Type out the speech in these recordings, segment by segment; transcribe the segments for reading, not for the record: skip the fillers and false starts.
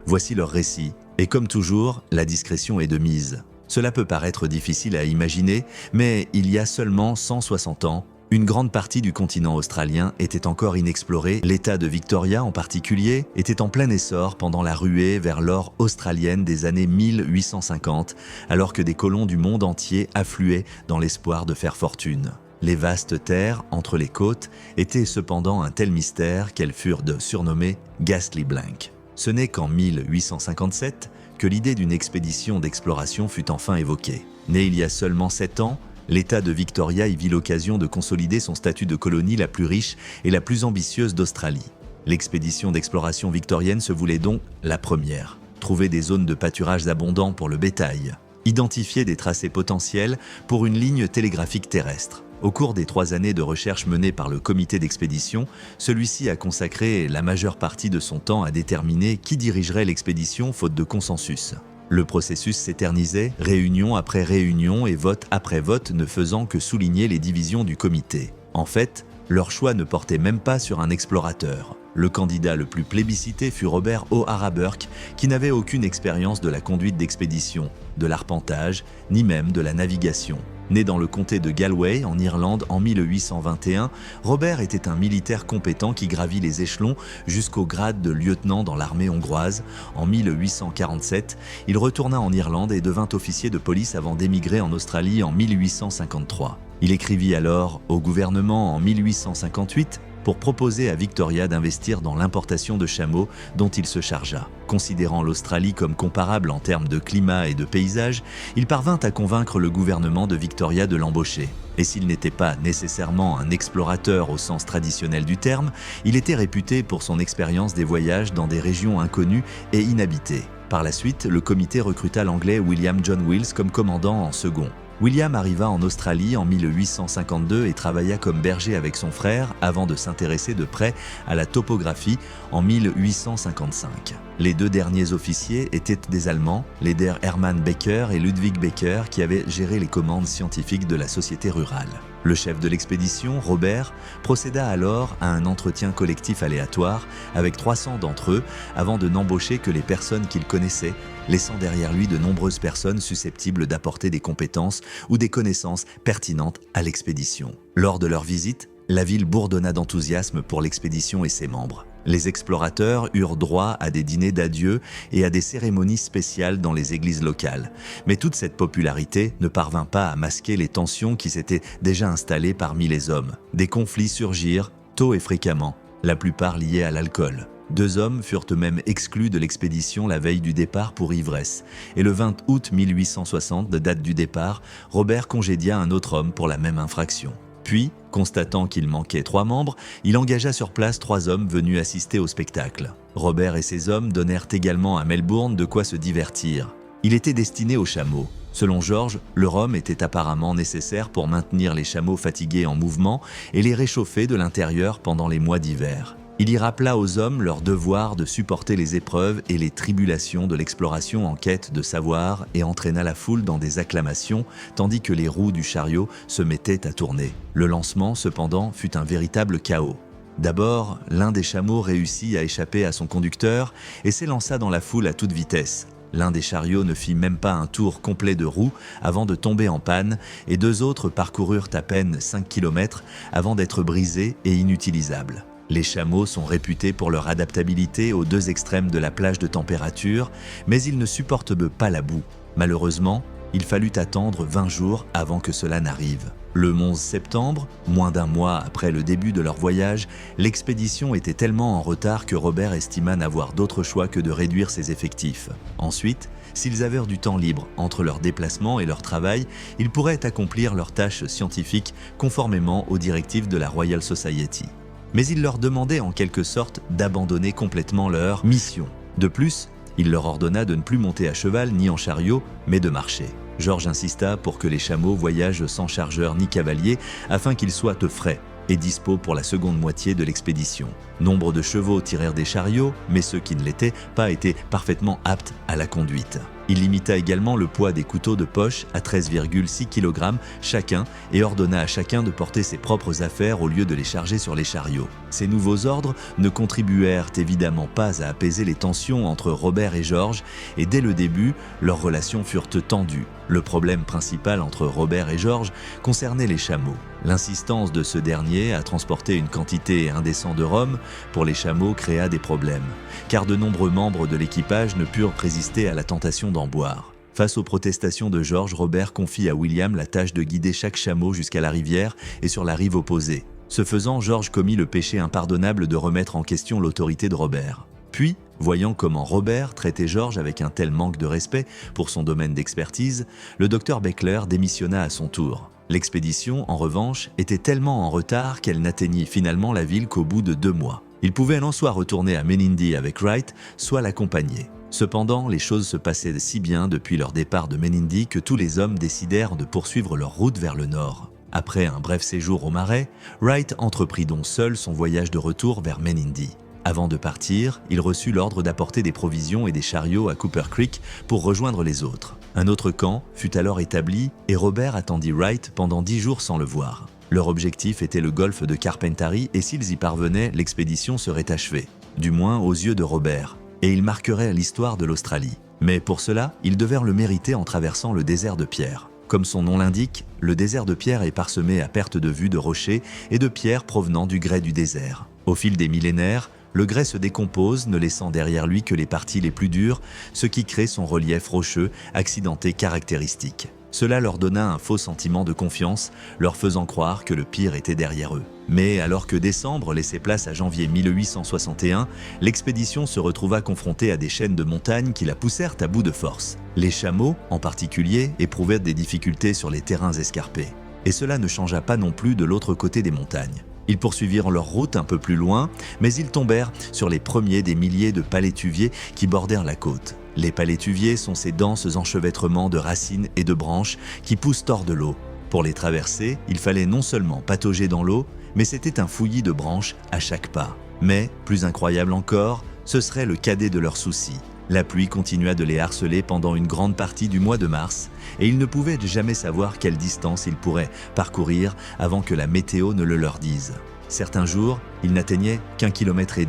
Voici leur récit, et comme toujours, la discrétion est de mise. Cela peut paraître difficile à imaginer, mais il y a seulement 160 ans, une grande partie du continent australien était encore inexplorée, l'État de Victoria en particulier était en plein essor pendant la ruée vers l'or australienne des années 1850, alors que des colons du monde entier affluaient dans l'espoir de faire fortune. Les vastes terres entre les côtes étaient cependant un tel mystère qu'elles furent surnommées Ghastly Blank. Ce n'est qu'en 1857 que l'idée d'une expédition d'exploration fut enfin évoquée. Né il y a seulement 7 ans, l'État de Victoria y vit l'occasion de consolider son statut de colonie la plus riche et la plus ambitieuse d'Australie. L'expédition d'exploration victorienne se voulait donc la première. Trouver des zones de pâturage abondants pour le bétail. Identifier des tracés potentiels pour une ligne télégraphique terrestre. Au cours des 3 années de recherche menées par le comité d'expédition, celui-ci a consacré la majeure partie de son temps à déterminer qui dirigerait l'expédition faute de consensus. Le processus s'éternisait, réunion après réunion et vote après vote ne faisant que souligner les divisions du comité. En fait, leur choix ne portait même pas sur un explorateur. Le candidat le plus plébiscité fut Robert O'Hara Burke, qui n'avait aucune expérience de la conduite d'expédition, de l'arpentage, ni même de la navigation. Né dans le comté de Galway, en Irlande, en 1821, Robert était un militaire compétent qui gravit les échelons jusqu'au grade de lieutenant dans l'armée hongroise. En 1847, il retourna en Irlande et devint officier de police avant d'émigrer en Australie en 1853. Il écrivit alors au gouvernement en 1858 pour proposer à Victoria d'investir dans l'importation de chameaux dont il se chargea. Considérant l'Australie comme comparable en termes de climat et de paysage, il parvint à convaincre le gouvernement de Victoria de l'embaucher. Et s'il n'était pas nécessairement un explorateur au sens traditionnel du terme, il était réputé pour son expérience des voyages dans des régions inconnues et inhabitées. Par la suite, le comité recruta l'anglais William John Wills comme commandant en second. William arriva en Australie en 1852 et travailla comme berger avec son frère avant de s'intéresser de près à la topographie en 1855. Les 2 derniers officiers étaient des Allemands, les Hermann Becker et Ludwig Becker, qui avaient géré les commandes scientifiques de la société rurale. Le chef de l'expédition, Robert, procéda alors à un entretien collectif aléatoire avec 300 d'entre eux avant de n'embaucher que les personnes qu'il connaissait, laissant derrière lui de nombreuses personnes susceptibles d'apporter des compétences ou des connaissances pertinentes à l'expédition. Lors de leur visite, la ville bourdonna d'enthousiasme pour l'expédition et ses membres. Les explorateurs eurent droit à des dîners d'adieu et à des cérémonies spéciales dans les églises locales. Mais toute cette popularité ne parvint pas à masquer les tensions qui s'étaient déjà installées parmi les hommes. Des conflits surgirent, tôt et fréquemment, la plupart liés à l'alcool. 2 hommes furent eux-mêmes exclus de l'expédition la veille du départ pour ivresse. Et le 20 août 1860, date du départ, Robert congédia un autre homme pour la même infraction. Puis, constatant qu'il manquait 3 membres, il engagea sur place 3 hommes venus assister au spectacle. Robert et ses hommes donnèrent également à Melbourne de quoi se divertir. Il était destiné aux chameaux. Selon George, le rhum était apparemment nécessaire pour maintenir les chameaux fatigués en mouvement et les réchauffer de l'intérieur pendant les mois d'hiver. Il y rappela aux hommes leur devoir de supporter les épreuves et les tribulations de l'exploration en quête de savoir et entraîna la foule dans des acclamations tandis que les roues du chariot se mettaient à tourner. Le lancement, cependant, fut un véritable chaos. D'abord, l'un des chameaux réussit à échapper à son conducteur et s'élança dans la foule à toute vitesse. L'un des chariots ne fit même pas un tour complet de roues avant de tomber en panne et 2 autres parcoururent à peine 5 km avant d'être brisés et inutilisables. Les chameaux sont réputés pour leur adaptabilité aux 2 extrêmes de la plage de température, mais ils ne supportent pas la boue. Malheureusement, il fallut attendre 20 jours avant que cela n'arrive. Le 11 septembre, moins d'1 mois après le début de leur voyage, l'expédition était tellement en retard que Robert estima n'avoir d'autre choix que de réduire ses effectifs. Ensuite, s'ils avaient du temps libre entre leurs déplacements et leur travail, ils pourraient accomplir leurs tâches scientifiques conformément aux directives de la Royal Society. Mais il leur demandait en quelque sorte d'abandonner complètement leur mission. De plus, il leur ordonna de ne plus monter à cheval ni en chariot, mais de marcher. George insista pour que les chameaux voyagent sans chargeur ni cavalier afin qu'ils soient frais et dispos pour la seconde moitié de l'expédition. Nombre de chevaux tirèrent des chariots, mais ceux qui ne l'étaient pas étaient parfaitement aptes à la conduite. Il limita également le poids des couteaux de poche à 13,6 kg chacun et ordonna à chacun de porter ses propres affaires au lieu de les charger sur les chariots. Ces nouveaux ordres ne contribuèrent évidemment pas à apaiser les tensions entre Robert et George et dès le début, leurs relations furent tendues. Le problème principal entre Robert et George concernait les chameaux. L'insistance de ce dernier à transporter une quantité indécente de rhum pour les chameaux créa des problèmes, car de nombreux membres de l'équipage ne purent résister à la tentation d'en boire. Face aux protestations de George, Robert confie à William la tâche de guider chaque chameau jusqu'à la rivière et sur la rive opposée. Ce faisant, George commit le péché impardonnable de remettre en question l'autorité de Robert. Puis, voyant comment Robert traitait George avec un tel manque de respect pour son domaine d'expertise, le docteur Beckler démissionna à son tour. L'expédition, en revanche, était tellement en retard qu'elle n'atteignit finalement la ville qu'au bout de 2 mois. Il pouvait alors soit retourner à Menindee avec Wright, soit l'accompagner. Cependant, les choses se passaient si bien depuis leur départ de Menindee que tous les hommes décidèrent de poursuivre leur route vers le nord. Après un bref séjour au Marais, Wright entreprit donc seul son voyage de retour vers Menindee. Avant de partir, il reçut l'ordre d'apporter des provisions et des chariots à Cooper Creek pour rejoindre les autres. Un autre camp fut alors établi et Robert attendit Wright pendant 10 jours sans le voir. Leur objectif était le golfe de Carpentarie et s'ils y parvenaient, l'expédition serait achevée, du moins aux yeux de Robert, et ils marqueraient l'histoire de l'Australie. Mais pour cela, ils devinrent le mériter en traversant le désert de pierre. Comme son nom l'indique, le désert de pierre est parsemé à perte de vue de rochers et de pierres provenant du grès du désert. Au fil des millénaires, le grès se décompose, ne laissant derrière lui que les parties les plus dures, ce qui crée son relief rocheux, accidenté caractéristique. Cela leur donna un faux sentiment de confiance, leur faisant croire que le pire était derrière eux. Mais alors que décembre laissait place à janvier 1861, l'expédition se retrouva confrontée à des chaînes de montagnes qui la poussèrent à bout de force. Les chameaux, en particulier, éprouvèrent des difficultés sur les terrains escarpés. Et cela ne changea pas non plus de l'autre côté des montagnes. Ils poursuivirent leur route un peu plus loin, mais ils tombèrent sur les premiers des milliers de palétuviers qui bordèrent la côte. Les palétuviers sont ces denses enchevêtrements de racines et de branches qui poussent hors de l'eau. Pour les traverser, il fallait non seulement patauger dans l'eau, mais c'était un fouillis de branches à chaque pas. Mais, plus incroyable encore, ce serait le cadet de leurs soucis. La pluie continua de les harceler pendant une grande partie du mois de mars, et ils ne pouvaient jamais savoir quelle distance ils pourraient parcourir avant que la météo ne le leur dise. Certains jours, ils n'atteignaient qu'1,5 km.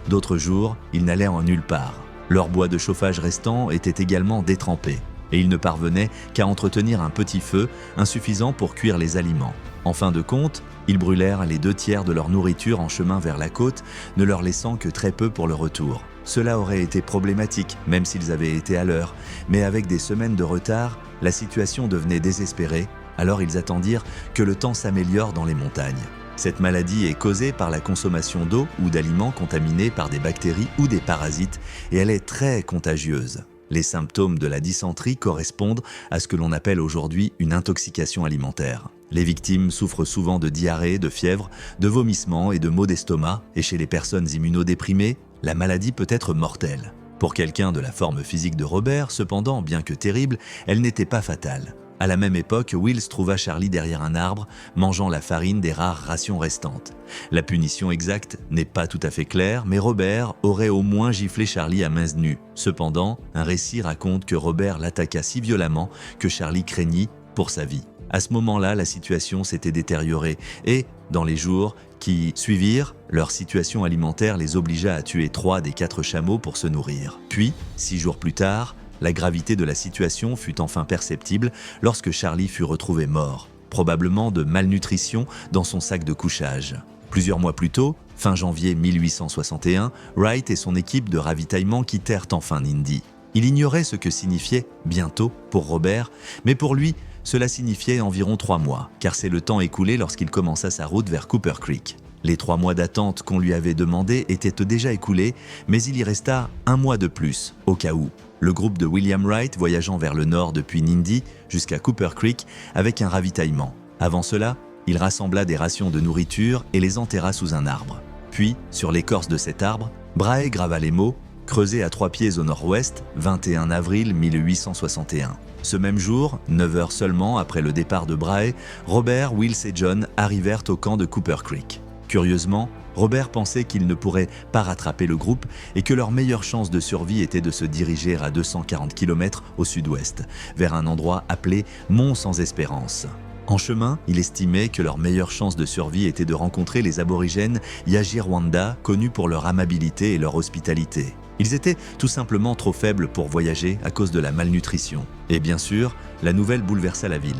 D'autres jours, ils n'allaient en nulle part. Leur bois de chauffage restant était également détrempé, et ils ne parvenaient qu'à entretenir un petit feu, insuffisant pour cuire les aliments. En fin de compte, ils brûlèrent les 2/3 de leur nourriture en chemin vers la côte, ne leur laissant que très peu pour le retour. Cela aurait été problématique, même s'ils avaient été à l'heure, mais avec des semaines de retard, la situation devenait désespérée, alors ils attendirent que le temps s'améliore dans les montagnes. Cette maladie est causée par la consommation d'eau ou d'aliments contaminés par des bactéries ou des parasites, et elle est très contagieuse. Les symptômes de la dysenterie correspondent à ce que l'on appelle aujourd'hui une intoxication alimentaire. Les victimes souffrent souvent de diarrhée, de fièvre, de vomissements et de maux d'estomac, et chez les personnes immunodéprimées, la maladie peut être mortelle. Pour quelqu'un de la forme physique de Robert, cependant, bien que terrible, elle n'était pas fatale. À la même époque, Wills trouva Charlie derrière un arbre, mangeant la farine des rares rations restantes. La punition exacte n'est pas tout à fait claire, mais Robert aurait au moins giflé Charlie à mains nues. Cependant, un récit raconte que Robert l'attaqua si violemment que Charlie craignit pour sa vie. À ce moment-là, la situation s'était détériorée et, dans les jours qui suivirent, leur situation alimentaire les obligea à tuer 3 des 4 chameaux pour se nourrir. Puis, 6 jours plus tard, la gravité de la situation fut enfin perceptible lorsque Charlie fut retrouvé mort, probablement de malnutrition dans son sac de couchage. Plusieurs mois plus tôt, fin janvier 1861, Wright et son équipe de ravitaillement quittèrent enfin Nindee. Il ignorait ce que signifiait « bientôt » pour Robert, mais pour lui, cela signifiait environ 3 mois, car c'est le temps écoulé lorsqu'il commença sa route vers Cooper Creek. Les 3 mois d'attente qu'on lui avait demandés étaient déjà écoulés, mais il y resta 1 mois de plus, au cas où. Le groupe de William Wright voyageant vers le nord depuis Nindee jusqu'à Cooper Creek avec un ravitaillement. Avant cela, il rassembla des rations de nourriture et les enterra sous un arbre. Puis, sur l'écorce de cet arbre, Brahe grava les mots « Creusé à 3 pieds au nord-ouest, 21 avril 1861 ». Ce même jour, 9 heures seulement après le départ de Brahe, Robert, Wills et John arrivèrent au camp de Cooper Creek. Curieusement, Robert pensait qu'ils ne pourraient pas rattraper le groupe et que leur meilleure chance de survie était de se diriger à 240 km au sud-ouest, vers un endroit appelé Mont sans Espérance. En chemin, il estimait que leur meilleure chance de survie était de rencontrer les aborigènes Yajirwanda, connus pour leur amabilité et leur hospitalité. Ils étaient tout simplement trop faibles pour voyager à cause de la malnutrition. Et bien sûr, la nouvelle bouleversa la ville.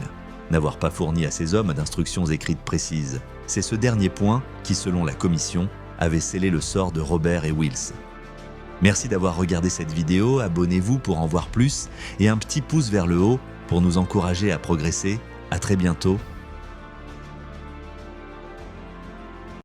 N'avoir pas fourni à ses hommes d'instructions écrites précises. C'est ce dernier point qui, selon la commission, avait scellé le sort de Robert et Wills. Merci d'avoir regardé cette vidéo, abonnez-vous pour en voir plus et un petit pouce vers le haut pour nous encourager à progresser. À très bientôt